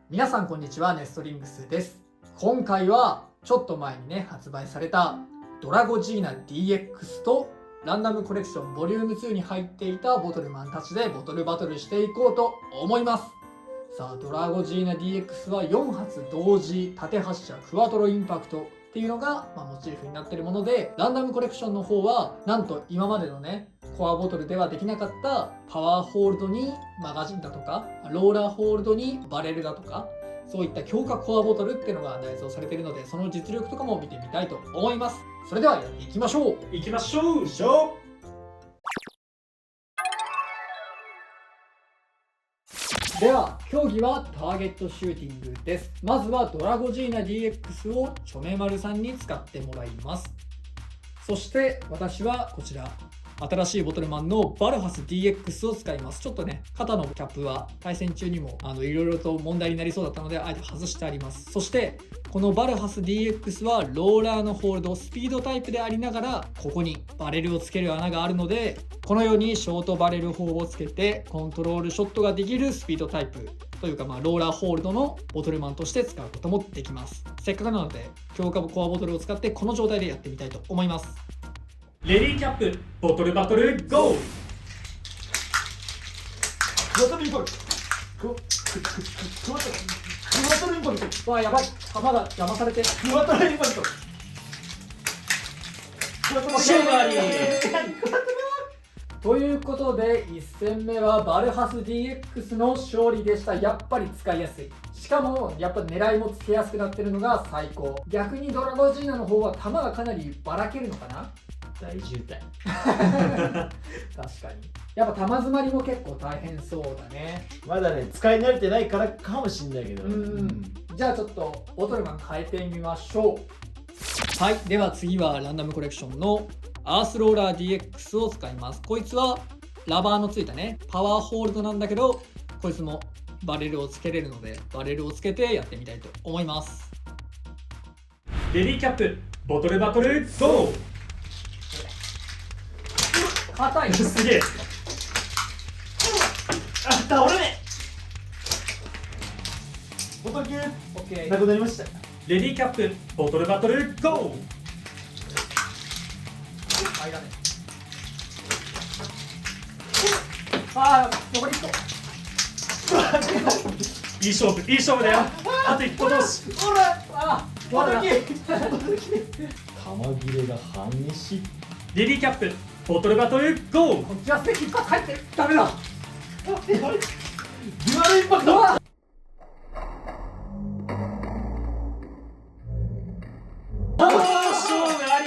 皆さんこんにちは、ネストリングスです。今回はちょっと前にね発売されたドラゴジーナ DX とランダムコレクションボリューム2に入っていたボトルマンたちでボトルバトルしていこうと思います。さあ、ドラゴジーナ DX は4発同時縦発射クワトロインパクトっていうのが、モチーフになっているもので、ランダムコレクションの方はなんと今までのねコアボトルではできなかったパワーホールドにマガジンだとかローラーホールドにバレルだとか、そういった強化コアボトルっていうのが内蔵されているので、その実力とかも見てみたいと思います。それではやっていきましょう。行きましょう。では競技はターゲットシューティングです。まずはドラゴジーナ DX をチョメマルさんに使ってもらいます。そして私はこちら新しいボトルマンのバルハス DX を使います。ちょっとね肩のキャップは対戦中にもいろいろと問題になりそうだったのであえて外してあります。そしてこのバルハス DX はローラーのホールドスピードタイプでありながら、ここにバレルをつける穴があるので、このようにショートバレル砲をつけてコントロールショットができるスピードタイプというか、ローラーホールドのボトルマンとして使うこともできます。せっかくなので強化コアボトルを使ってこの状態でやってみたいと思います。レディーキャップボトルバトルゴー。クワトロインパクトクワトロインパクト。わあ、やばい、弾が邪魔されてクワトロインパクトシェーバーリーということで1戦目はバルハス DX の勝利でした。やっぱり使いやすい、しかもやっぱ狙いもつけやすくなってるのが最高。逆にドラゴジーナの方は弾がかなりばらけるのかな。大渋滞確かにやっぱ弾詰まりも結構大変そうだね。まだね、使い慣れてないからかもしんないけど。じゃあちょっとボトルマン変えてみましょう。はい、では次はランダムコレクションのアースローラー DX を使います。こいつはラバーのついたねパワーホールドなんだけど、こいつもバレルをつけれるのでバレルをつけてやってみたいと思います。レディーキャップボトルバトルゴー。硬いすげえ。あ、倒れねボトル級オッケー。なくなりました。レディーキャップボトルバトルゴー。間ね。ああ、残り1個。いい勝負、いい勝負だよ。あと1個同士。ほら、あー、ボトルまだ級玉切れが激しい。レディーキャップボトルバトルゴー。こっちはステーキ一発入ってダメだ。デュアルインパクト。うわ勝負あり。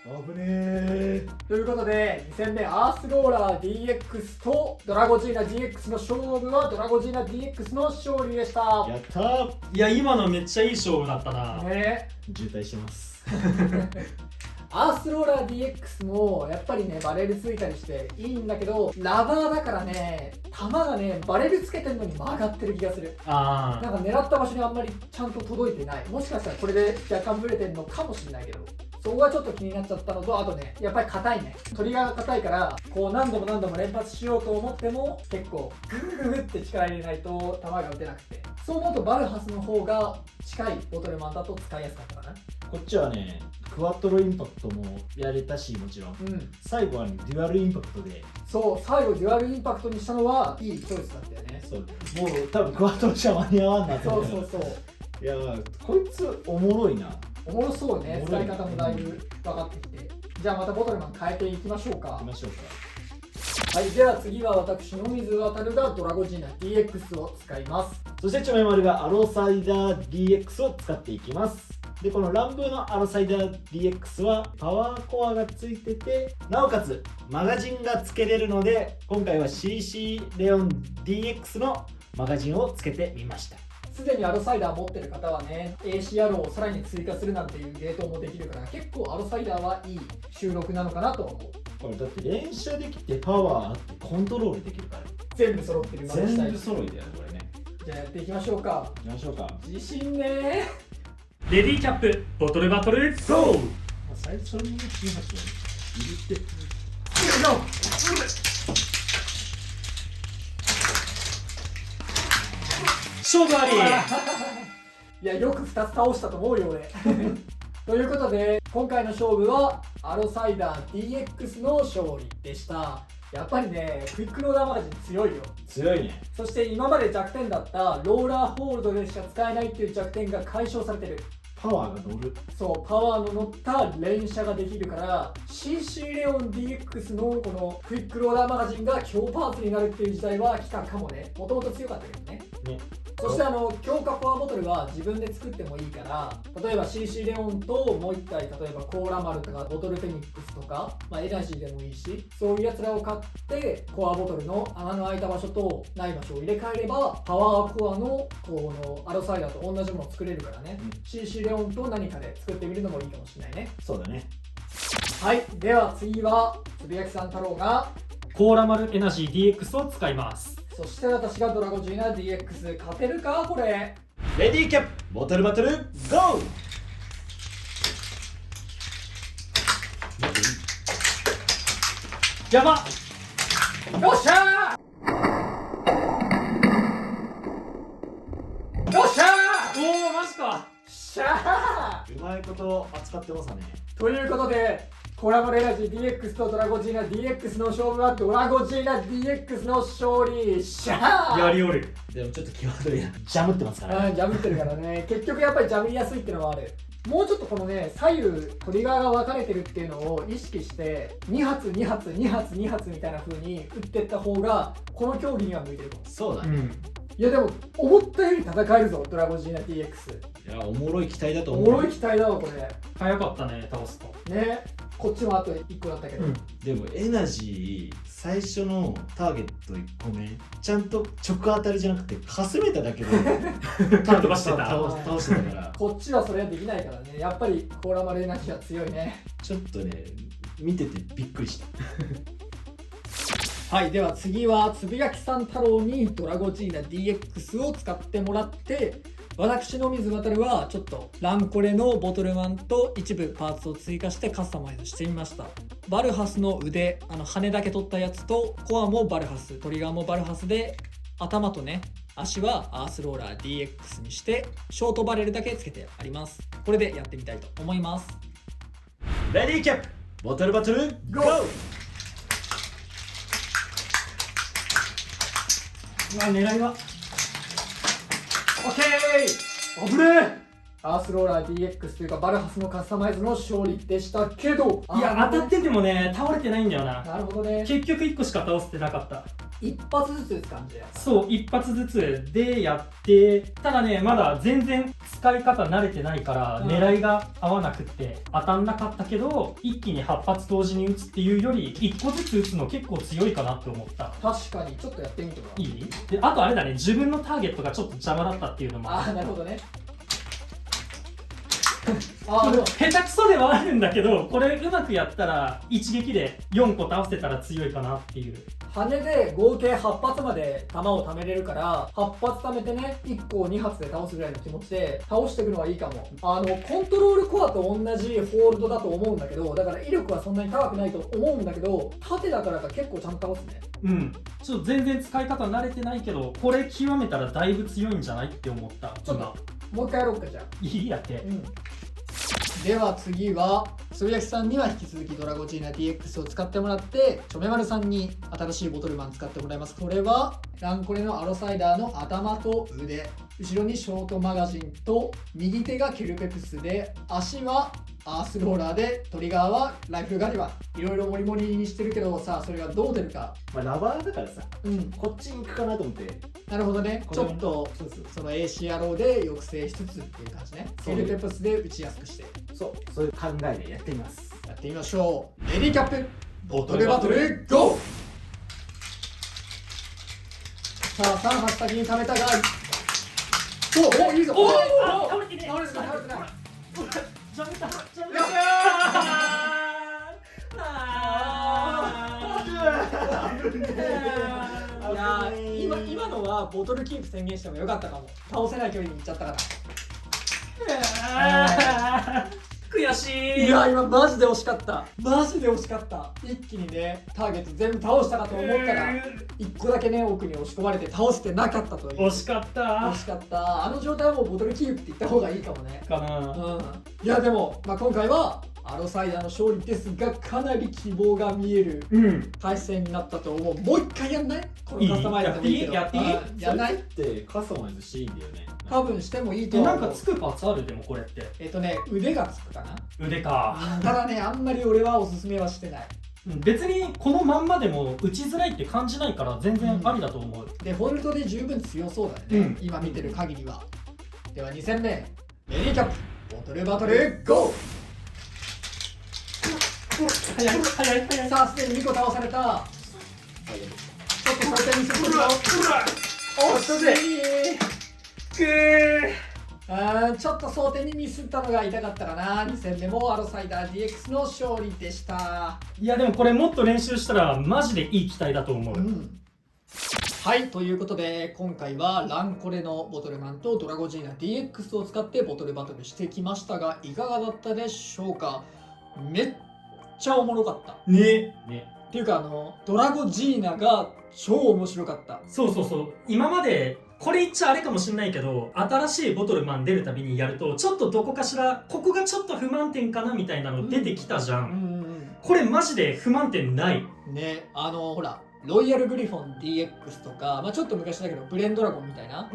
危ねえ。ということで2戦目アースローラー DX とドラゴジーナ DX の勝負はドラゴジーナ DX の勝利でした。やったー。いや、今のめっちゃいい勝負だったな。ね、渋滞してます。アースローラー DX もやっぱりねバレルついたりしていいんだけど、ラバーだからね弾がねバレルつけてるのに曲がってる気がする。あなんか狙った場所にあんまりちゃんと届いてない。もしかしたらこれで若干ブレてるのかもしれないけど、そこがちょっと気になっちゃったのと、あとねやっぱり硬いね、トリガーが硬いからこう何度も連発しようと思っても結構ググググって力入れないと弾が打てなくて、そう思うとバルハスの方が近いボトルマンだと使いやすかったかな。こっちはね、クワトロインパクトもやれたし、もちろん。最後はね、デュアルインパクトで。そう、最後デュアルインパクトにしたのはいいチョイスだったよね。そう、もう多分クワトロじゃ間に合わんなとそ思ったうそうそう。いやー、こいつおもろいな。おもろそうね。おもろい使い方もだいぶ分かってきて。じゃあまたボトルマン変えていきましょうか。行きましょうか。はい、では次は私の水渡がドラゴジーナ DX を使います。そしてチョメマルがアロサイダー DX を使っていきます。で、このランブーのアロサイダー DX はパワーコアがついてて、なおかつマガジンがつけれるので、今回は CC レオン DX のマガジンをつけてみました。すでにアロサイダー持ってる方はね ACR をさらに追加するなんていうゲートもできるから、結構アロサイダーはいい収録なのかなと思う。これだって連射できてパワーあってコントロールできるから。全部揃ってるマルチタイプ。全部揃いだよね、これね。じゃあやっていきましょうか。行きましょうか。自信ねレディーキャップボトルバトルゴー。最初に18を入れて。勝負あり。いや、よく2つ倒したと思うよ俺ということで今回の勝負はアロサイダー DX の勝利でした。やっぱりね、クイックローダーマガジン強いよ。強いね。そして今まで弱点だったローラーホールドでしか使えないっていう弱点が解消されてる。パワーが乗る。そう、パワーの乗った連射ができるから、 CC レオン DX のこのクイックローダーマガジンが強パーツになるっていう時代は来たかもね。もともと強かったけどね。ね。そして強化コアボトルは自分で作ってもいいから、例えば CC レオンともう一体、例えばコーラマルとかボトルフェニックスとか、エナジーでもいいし、そういうやつらを買ってコアボトルの穴の開いた場所とない場所を入れ替えればパワーコアのこのアロサイダーと同じものを作れるからね、CC レオンと何かで作ってみるのもいいかもしれないね。そうだね。はい、では次はつぶやきさん太郎が、コーラマルエナジー DX を使います。そして私がドラゴジーナ DX。 勝てるかこれ。レディーキャップボトルバトルゴー。やば。よっしゃー、よっしゃおお、マジか。ー、しゃー。うまいこと扱ってますね。ということでコラボレナジー DX とドラゴジーナ DX の勝負はドラゴジーナ DX の勝利。しゃー。やりおる。でもちょっと際どいな。ジャムってますからね。ジャムってるからね。結局やっぱりジャムりやすいっていうのはある。もうちょっとこのね、左右トリガーが分かれてるっていうのを意識して2発2発2発2発みたいな風に打っていった方がこの競技には向いてるかも。そうだね。いやでも思ったより戦えるぞドラゴジーナ DX。 いや、おもろい機体だとお思う。もろい機体だわこれ早かったね、倒すと。ね。こっちもあと1個だったけど、でもエナジー最初のターゲット1個目ちゃんと直当たりじゃなくてかすめただけで飛ばしてた。倒してたからこっちはそれはできないからね。やっぱりコーラマルエナジーは強いね。ちょっとね見ててびっくりした。はい、では次はつぶやきさん太郎にドラゴジーナ DX を使ってもらって、私の水渡るはちょっとランコレのボトルマンと一部パーツを追加してカスタマイズしてみました。バルハスの腕、羽だけ取ったやつとコアもバルハス、トリガーもバルハスで、頭とね足はアースローラー DX にしてショートバレルだけつけてあります。これでやってみたいと思います。レディーキャップボトルバトルゴー。狙いは。オッケー。危ねえ。アースローラー DX というかバルハスのカスタマイズの勝利でしたけど、いや、当たっててもね、倒れてないんだよな。なるほどね。結局1個しか倒せてなかった。一発ずつ打つ感じや。そう、一発ずつでやって、ただね、まだ全然使い方慣れてないから、狙いが合わなくって当たんなかったけど、一気に8発同時に打つっていうより、1個ずつ打つの結構強いかなって思った。確かに、ちょっとやってみてもらう。いい？で、あとあれだね、自分のターゲットがちょっと邪魔だったっていうのもああ、なるほどね。下手くそではあるんだけど、これうまくやったら一撃で4個倒せたら強いかなっていう。羽で合計8発まで弾を貯めれるから8発貯めてね、1個を2発で倒すぐらいの気持ちで倒していくのはいいかも。コントロールコアと同じホールドだと思うんだけど、だから威力はそんなに高くないと思うんだけど、縦だからか結構ちゃんと倒すね。ちょっと全然使い方慣れてないけど、これ極めたらだいぶ強いんじゃないって思った。ちょっともう一回やろうか。じゃあいいやって。では次はつぶやきさんには引き続きドラゴジーナ DX を使ってもらって、ちょめまるさんに新しいボトルマン使ってもらいます。これはランコレのアロサイダーの頭と腕、後ろにショートマガジンと、右手がケルペプスで、足はアースローラーで、トリガーはライフルガリバン。いろいろモリモリにしてるけどさ、それがどう出るか。ラバーだからさ、こっちに行くかなと思って。なるほどね。これちょっとその ACRO で抑制しつつっていう感じね。ケルペプスで打ちやすくして、そういう考えでやってみます。やってみましょう。レディーキャップボトルバトルゴー。さあ3発先に貯めたが、おいいぞ。おお倒れてね。倒れてない。ジャメた。ジャメよっしいやー、今のはボトルキープ宣言してもよかったかも。倒せない距離に行っちゃったから。悔しい。いや今マジで惜しかった、マジで惜しかった。一気にねターゲット全部倒したかと思ったら1個だけね奥に押し込まれて倒してなかったという。惜しかった。惜しかった。あの状態はもうボトルキープって言った方がいいかもね。かな。いやでも、今回はアロサイダーの勝利ですが、かなり希望が見える対戦になったと思う。もう一回やんない？このカスタマイズでもいいけど。やっていい？それやんない？ってカスタマイズしていいんだよね。多分してもいいと思う。なんかつくパーツある？でもこれって腕がつくかな。腕か。ただね、あんまり俺はおすすめはしてない。別にこのまんまでも打ちづらいって感じないから全然ありだと思う。でフォルトで十分強そうだよね、今見てる限りは。では2戦目レディーキャップボトルバトルゴー。早い早い早い。さあすでに2個倒された。ちょっとそれで見せてるよ。おっとぜちょっと想定にミスったのが痛かったかな。2戦目もアロサイダー DX の勝利でした。いやでもこれもっと練習したらマジでいい機体だと思う。はい、ということで今回はランコレのボトルマンとドラゴジーナ DX を使ってボトルバトルしてきましたが、いかがだったでしょうか。めっちゃおもろかったね。っていうかドラゴジーナが超面白かった。そうそうそう。今までこれ言っちゃあれかもしんないけど、新しいボトルマン出るたびにやるとちょっとどこかしらここがちょっと不満点かなみたいなの出てきたじゃん。これマジで不満点ないね。ほらロイヤルグリフォン DX とか、ちょっと昔だけどブレンドラゴンみたいな、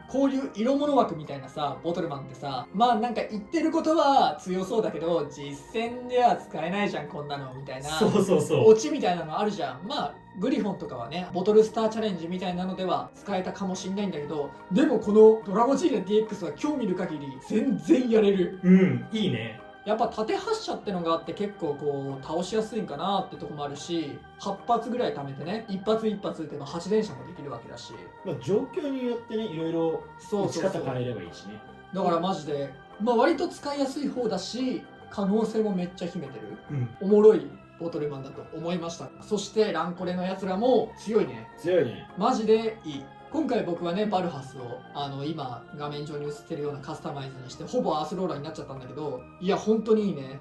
こういう色物枠みたいなさボトルマンってさ、なんか言ってることは強そうだけど実戦では使えないじゃんこんなのみたいな、そうそうそう、オチみたいなのあるじゃん。グリフォンとかはねボトルスターチャレンジみたいなのでは使えたかもしんないんだけど、でもこのドラゴジーナ DX は今日見る限り全然やれる。いいね。やっぱ縦発射ってのがあって結構こう倒しやすいんかなってとこもあるし、8発ぐらい貯めてね一発一発撃てば8連射もできるわけだし、状況によってねいろいろそう打ち方変えればいいしね。だからマジで割と使いやすい方だし可能性もめっちゃ秘めてる、おもろいボトルマンだと思いました。そしてランコレのやつらも強いね。強いね。マジでいい。今回僕はねバルハスを今画面上に映ってるようなカスタマイズにしてほぼアースローラーになっちゃったんだけど、いや本当にいいね。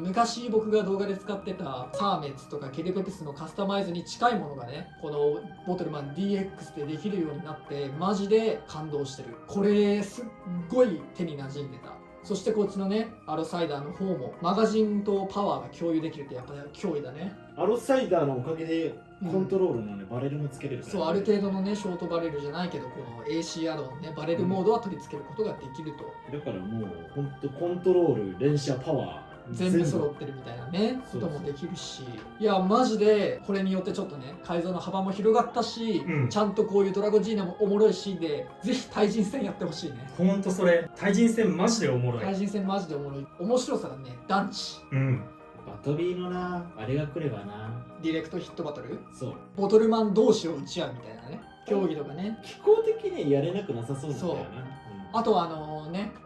昔僕が動画で使ってたサーメッツとかケルペピスのカスタマイズに近いものがねこのボトルマン DX でできるようになってマジで感動してる。これすっごい手に馴染んでた。そしてこっちのねアロサイダーの方もマガジンとパワーが共有できるってやっぱ脅威だね。アロサイダーのおかげでコントロールのね、バレルもつけれるから、そうある程度のねショートバレルじゃないけどこの AC アドオンねバレルモードは取り付けることができると、だからもうほんとコントロール連射パワー全部揃ってるみたいなねこともできるし、いやマジでこれによってちょっとね改造の幅も広がったし、ちゃんとこういうドラゴジーナもおもろいシーンでぜひ対人戦やってほしいね。ほんとそれ対人戦マジでおもろい。対人戦マジでおもろい。面白さがね団地。バトビーのなあれが来ればな。ディレクトヒットバトル、そうボトルマン同士を打ち合うみたいなね競技とかね。気候的にやれなくなさそうなんだよな。あと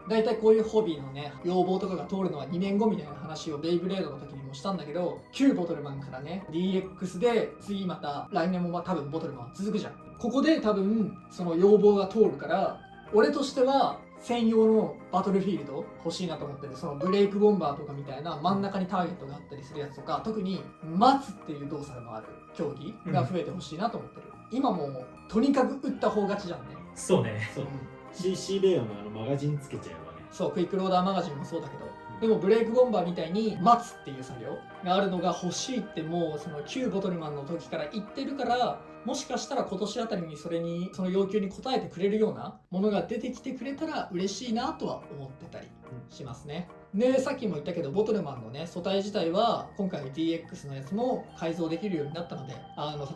大体こういうホビーのね要望とかが通るのは2年後みたいな話をベイブレードの時にもしたんだけど、旧ボトルマンからね DX で次また来年も多分ボトルマン続くじゃん。ここで多分その要望が通るから、俺としては専用のバトルフィールド欲しいなと思ってる。そのブレイクボンバーとかみたいな真ん中にターゲットがあったりするやつとか、特に待つっていう動作のある競技が増えてほしいなと思ってる。今もうとにかく打った方勝ちじゃんね。そうね。そう CC レオのマガジンつけちゃえばね。そうクイックローダーマガジンもそうだけど、でもブレイクボンバーみたいに待つっていう作業があるのが欲しいってもうその旧ボトルマンの時から言ってるから、もしかしたら今年あたりにその要求に応えてくれるようなものが出てきてくれたら嬉しいなとは思ってたりしますね。でさっきも言ったけどボトルマンのね素体自体は今回 DX のやつも改造できるようになったので、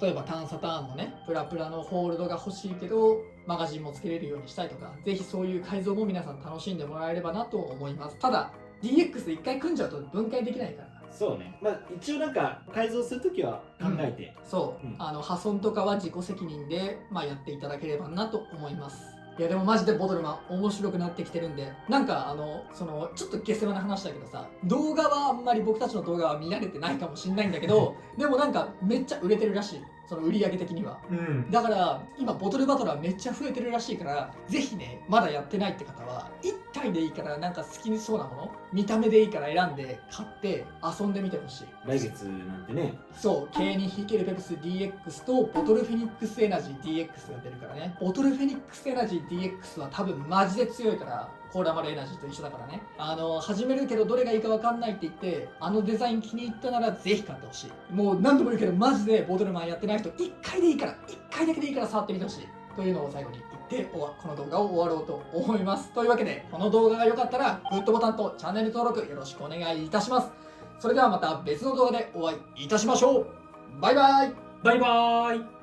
例えばタンサターンのねプラプラのホールドが欲しいけどマガジンもつけれるようにしたいとか、ぜひそういう改造も皆さん楽しんでもらえればなと思います。ただ DX で一回組んじゃうと分解できないから。そうね。一応なんか改造するときは考えて、そう、破損とかは自己責任で、やっていただければなと思います。いやでもマジでボトルマン面白くなってきてるんで、なんかちょっと下世話な話だけどさ、動画はあんまり僕たちの動画は見られてないかもしんないんだけどでもなんかめっちゃ売れてるらしい、その売り上げ的には。だから今ボトルバトルはめっちゃ増えてるらしいから、ぜひねまだやってないって方は一回でいいからなんか好きそうなもの、見た目でいいから選んで買って遊んでみてほしい。来月なんてね。そう、K2-ペプス DX とボトルフェニックスエナジー DX が出るからね。ボトルフェニックスエナジー DX は多分マジで強いから、コーラマルエナジーと一緒だからね。始めるけどどれがいいか分かんないって言って、デザイン気に入ったならぜひ買ってほしい。もう何度も言うけど、マジでボトルマンやってない人、1回でいいから、1回だけでいいから触ってみてほしい。というのを最後に言って、この動画を終わろうと思います。というわけで、この動画が良かったら、グッドボタンとチャンネル登録よろしくお願いいたします。それではまた別の動画でお会いいたしましょう。バイバイ。バイバーイ。